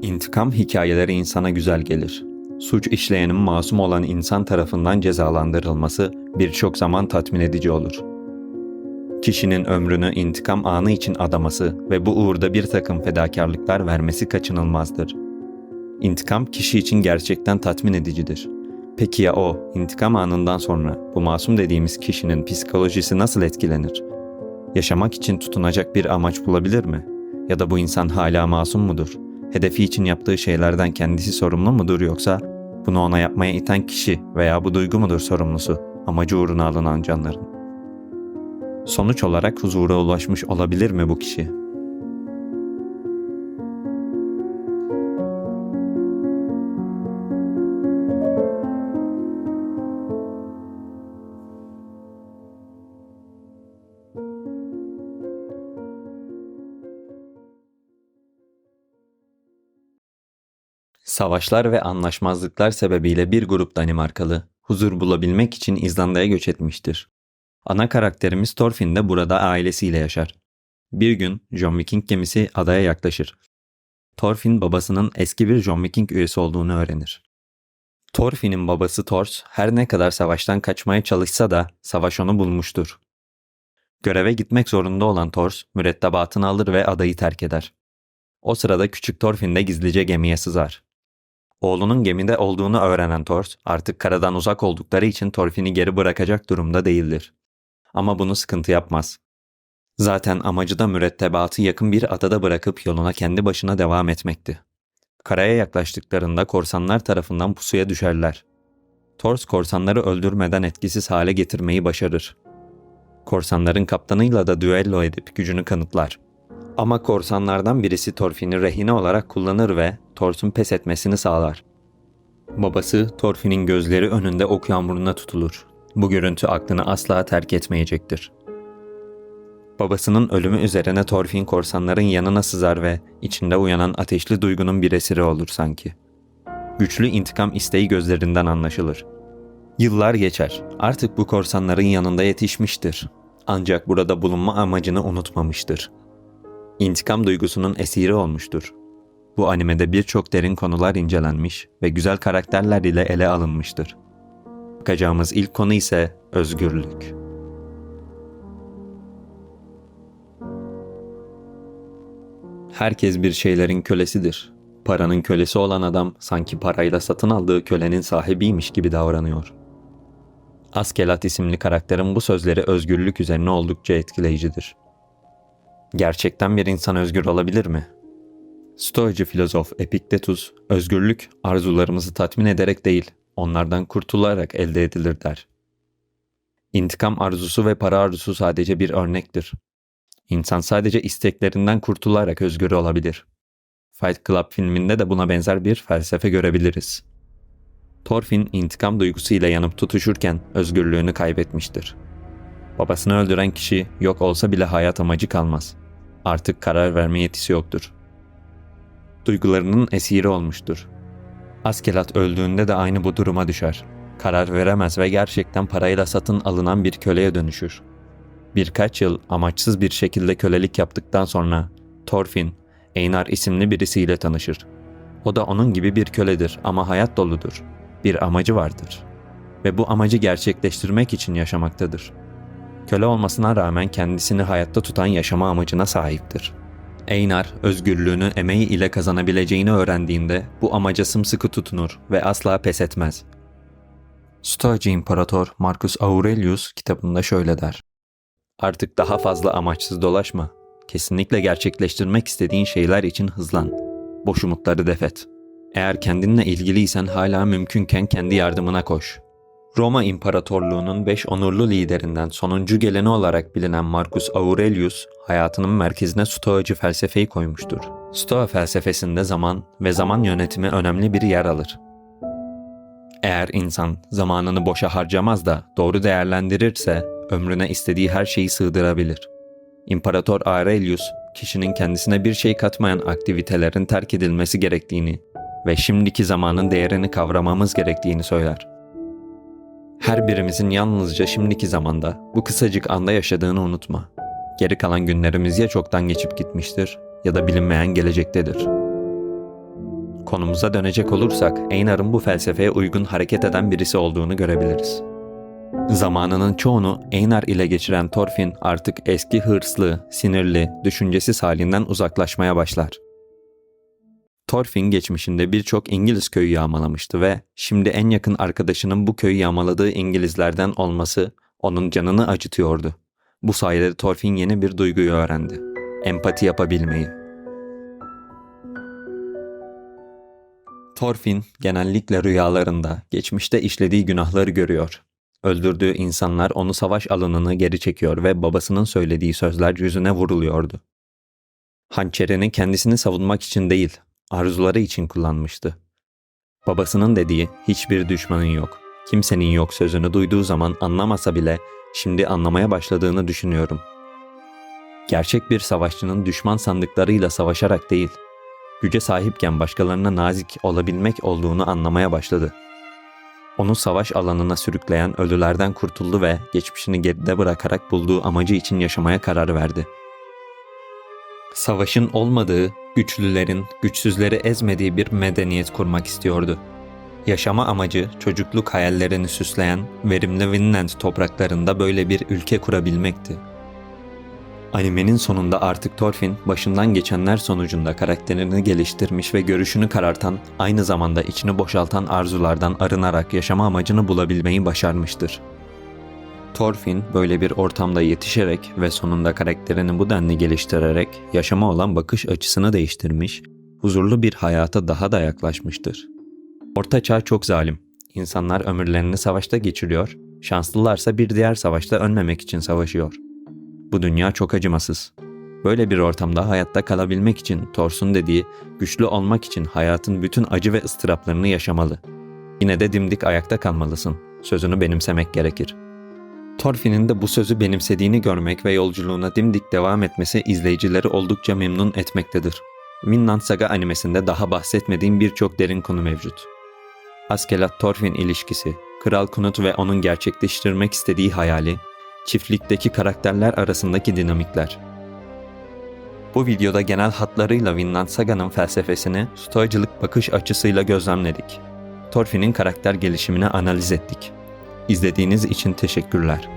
İntikam hikayeleri insana güzel gelir. Suç işleyenin masum olan insan tarafından cezalandırılması birçok zaman tatmin edici olur. Kişinin ömrünü intikam anı için adaması ve bu uğurda bir takım fedakarlıklar vermesi kaçınılmazdır. İntikam kişi için gerçekten tatmin edicidir. Peki ya o, intikam anından sonra bu masum dediğimiz kişinin psikolojisi nasıl etkilenir? Yaşamak için tutunacak bir amaç bulabilir mi? Ya da bu insan hala masum mudur? Hedefi için yaptığı şeylerden kendisi sorumlu mudur, yoksa bunu ona yapmaya iten kişi veya bu duygu mudur sorumlusu, amacı uğruna alınan canların? Sonuç olarak huzura ulaşmış olabilir mi bu kişi? Savaşlar ve anlaşmazlıklar sebebiyle bir grup Danimarkalı huzur bulabilmek için İzlanda'ya göç etmiştir. Ana karakterimiz Thorfinn de burada ailesiyle yaşar. Bir gün John Viking gemisi adaya yaklaşır. Thorfinn babasının eski bir John Viking üyesi olduğunu öğrenir. Thorfinn'in babası Thors her ne kadar savaştan kaçmaya çalışsa da savaş onu bulmuştur. Göreve gitmek zorunda olan Thors mürettebatını alır ve adayı terk eder. O sırada küçük Thorfinn de gizlice gemiye sızar. Oğlunun gemide olduğunu öğrenen Thors artık karadan uzak oldukları için Thorfinn'i geri bırakacak durumda değildir. Ama bunu sıkıntı yapmaz. Zaten amacı da mürettebatı yakın bir adada bırakıp yoluna kendi başına devam etmekti. Karaya yaklaştıklarında korsanlar tarafından pusuya düşerler. Thors korsanları öldürmeden etkisiz hale getirmeyi başarır. Korsanların kaptanıyla da düello edip gücünü kanıtlar. Ama korsanlardan birisi Thorfinn'i rehine olarak kullanır ve Thors'un pes etmesini sağlar. Babası Thorfinn'in gözleri önünde ok yağmuruna tutulur. Bu görüntü aklını asla terk etmeyecektir. Babasının ölümü üzerine Thorfinn korsanların yanına sızar ve içinde uyanan ateşli duygunun bir esiri olur sanki. Güçlü intikam isteği gözlerinden anlaşılır. Yıllar geçer. Artık bu korsanların yanında yetişmiştir. Ancak burada bulunma amacını unutmamıştır. İntikam duygusunun esiri olmuştur. Bu animede birçok derin konular incelenmiş ve güzel karakterler ile ele alınmıştır. Bakacağımız ilk konu ise özgürlük. Herkes bir şeylerin kölesidir. Paranın kölesi olan adam sanki parayla satın aldığı kölenin sahibiymiş gibi davranıyor. Askelat isimli karakterin bu sözleri özgürlük üzerine oldukça etkileyicidir. Gerçekten bir insan özgür olabilir mi? Stoacı filozof Epiktetus, özgürlük arzularımızı tatmin ederek değil, onlardan kurtularak elde edilir der. İntikam arzusu ve para arzusu sadece bir örnektir. İnsan sadece isteklerinden kurtularak özgür olabilir. Fight Club filminde de buna benzer bir felsefe görebiliriz. Thorfinn intikam duygusuyla yanıp tutuşurken özgürlüğünü kaybetmiştir. Babasını öldüren kişi yok olsa bile hayat amacı kalmaz. Artık karar verme yetisi yoktur. Duygularının esiri olmuştur. Askelat öldüğünde de aynı bu duruma düşer. Karar veremez ve gerçekten parayla satın alınan bir köleye dönüşür. Birkaç yıl amaçsız bir şekilde kölelik yaptıktan sonra Thorfinn, Einar isimli birisiyle tanışır. O da onun gibi bir köledir ama hayat doludur. Bir amacı vardır. Ve bu amacı gerçekleştirmek için yaşamaktadır. Köle olmasına rağmen kendisini hayatta tutan yaşama amacına sahiptir. Einar, özgürlüğünü emeği ile kazanabileceğini öğrendiğinde bu amaca sımsıkı tutunur ve asla pes etmez. Stoacı İmparator Marcus Aurelius kitabında şöyle der: "Artık daha fazla amaçsız dolaşma. Kesinlikle gerçekleştirmek istediğin şeyler için hızlan. Boş umutları def et. Eğer kendinle ilgiliysen hala mümkünken kendi yardımına koş." Roma İmparatorluğu'nun 5 onurlu liderinden sonuncu geleni olarak bilinen Marcus Aurelius, hayatının merkezine Stoacı felsefeyi koymuştur. Stoa felsefesinde zaman ve zaman yönetimi önemli bir yer alır. Eğer insan zamanını boşa harcamaz da doğru değerlendirirse, ömrüne istediği her şeyi sığdırabilir. İmparator Aurelius, kişinin kendisine bir şey katmayan aktivitelerin terk edilmesi gerektiğini ve şimdiki zamanın değerini kavramamız gerektiğini söyler. Her birimizin yalnızca şimdiki zamanda, bu kısacık anda yaşadığını unutma. Geri kalan günlerimiz ya çoktan geçip gitmiştir ya da bilinmeyen gelecektedir. Konumuza dönecek olursak Einar'ın bu felsefeye uygun hareket eden birisi olduğunu görebiliriz. Zamanının çoğunu Einar ile geçiren Thorfinn artık eski hırslı, sinirli, düşüncesiz halinden uzaklaşmaya başlar. Thorfinn geçmişinde birçok İngiliz köyü yağmalamıştı ve şimdi en yakın arkadaşının bu köyü yağmaladığı İngilizlerden olması onun canını acıtıyordu. Bu sayede Thorfinn yeni bir duyguyu öğrendi. Empati yapabilmeyi. Thorfinn genellikle rüyalarında geçmişte işlediği günahları görüyor. Öldürdüğü insanlar onu savaş alanına geri çekiyor ve babasının söylediği sözler yüzüne vuruluyordu. Hançerini kendisini savunmak için değil, arzuları için kullanmıştı. Babasının dediği hiçbir düşmanın yok, kimsenin yok sözünü duyduğu zaman anlamasa bile şimdi anlamaya başladığını düşünüyorum. Gerçek bir savaşçının düşman sandıklarıyla savaşarak değil, güce sahipken başkalarına nazik olabilmek olduğunu anlamaya başladı. Onu savaş alanına sürükleyen ölülerden kurtuldu ve geçmişini geride bırakarak bulduğu amacı için yaşamaya karar verdi. Savaşın olmadığı, güçlülerin güçsüzleri ezmediği bir medeniyet kurmak istiyordu. Yaşama amacı çocukluk hayallerini süsleyen verimli Vinland topraklarında böyle bir ülke kurabilmekti. Animenin sonunda artık Thorfinn başından geçenler sonucunda karakterini geliştirmiş ve görüşünü karartan, aynı zamanda içini boşaltan arzulardan arınarak yaşama amacını bulabilmeyi başarmıştır. Thorfinn böyle bir ortamda yetişerek ve sonunda karakterini bu denli geliştirerek yaşama olan bakış açısını değiştirmiş, huzurlu bir hayata daha da yaklaşmıştır. Orta Çağ çok zalim. İnsanlar ömürlerini savaşta geçiriyor, şanslılarsa bir diğer savaşta ölmemek için savaşıyor. Bu dünya çok acımasız. Böyle bir ortamda hayatta kalabilmek için Thor'sun dediği, güçlü olmak için hayatın bütün acı ve ıstıraplarını yaşamalı. Yine de dimdik ayakta kalmalısın. Sözünü benimsemek gerekir. Thorfinn'in de bu sözü benimsediğini görmek ve yolculuğuna dimdik devam etmesi izleyicileri oldukça memnun etmektedir. Vinland Saga animesinde daha bahsetmediğim birçok derin konu mevcut. Askeladd-Thorfinn ilişkisi, Kral Knut ve onun gerçekleştirmek istediği hayali, çiftlikteki karakterler arasındaki dinamikler. Bu videoda genel hatlarıyla Vinland Saga'nın felsefesini stoacılık bakış açısıyla gözlemledik. Thorfinn'in karakter gelişimini analiz ettik. İzlediğiniz için teşekkürler.